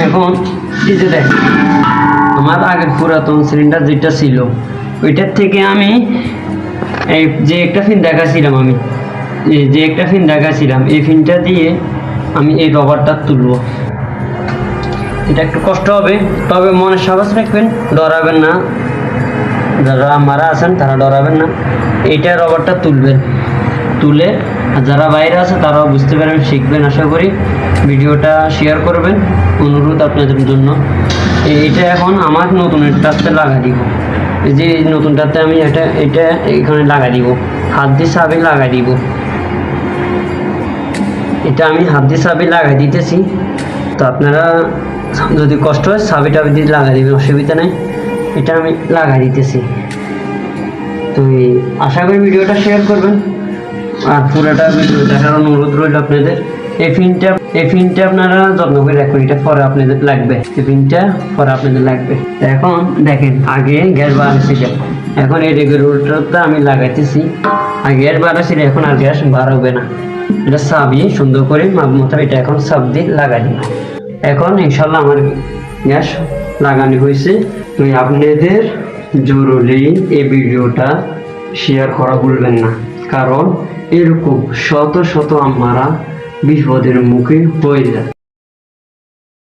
এখন এই যে দেখ, আমার আগের পুরাতন সিলিন্ডার যেটা ছিল ওইটার থেকে আমি এই যে একটা ফিন দেখাছিলাম, এই ফিনটা দিয়ে আমি এই রবারটা তুলবো। এটা একটু কষ্ট হবে, তবে মনে সাহস রাখবেন, ডরাবেন না। যারা মারা আছেন তারা ডরাবেন না। এইটা রবারটা তুলবেন, তুলে আর যারা বাইরে আছে তারাও বুঝতে পারবেন, শিখবেন। আশা করি ভিডিওটা শেয়ার করবেন, অনুরোধ আপনাদের জন্য। এইটা এখন আমার নতুনটাতে লাগা দিব। এই যে নতুনটাতে আমি এটা এখানে লাগা দিব, হাত দিয়ে চাবি লাগা দিব। এটা আমি হাত দিয়ে চাবি লাগাই দিতেছি, তো আপনারা যদি কষ্ট হয় চাবি টাবি দিয়ে লাগাই দিবেন, অসুবিধা নেই। এটা আমি লাগাই দিতেছি। তো আশা করি ভিডিওটা শেয়ার করবেন আর পুরোটা ভিডিও দেখার অনুরোধ রইল আপনাদের। এই ফিনটা আপনারা যত্ন করে রাখবেন, এটা পরে আপনাদের লাগবে। এই ফিনটা পরে আপনাদের লাগবে। এখন দেখেন, আগে গ্যাস বাড়া ছিল, এখন এই রেগুলেটরটা আমি লাগাইতেছি। আর গ্যাস বাড়া ছিল, এখন আর গ্যাস বাড়াবে না। এটা চাবি সুন্দর করে মাপ মতো এটা এখন চাপ দিয়ে লাগাই দিব। এখন ইনশাল্লাহ আমার গ্যাস লাগানো হয়েছে। তো আপনাদের জরুরি এই ভিডিওটা শেয়ার করা ভুলবেন না, কারণ এরকম শত শত আমরা বিপদের মুখে হয়ে যায়।